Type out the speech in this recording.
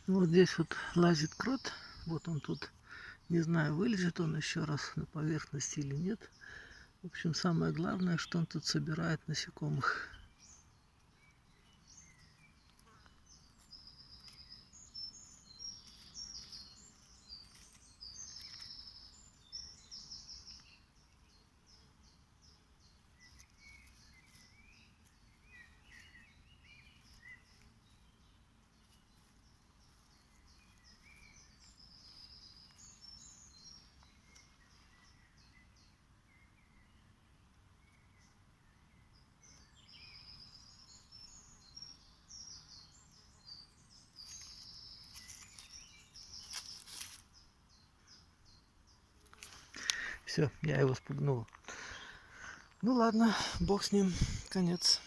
Вот здесь вот лазит крот. Вот он тут. Не знаю, вылезет он еще раз на поверхность или нет. В общем, самое главное, что он тут собирает насекомых. Все, я его спугнул. Ну ладно, бог с ним, конец.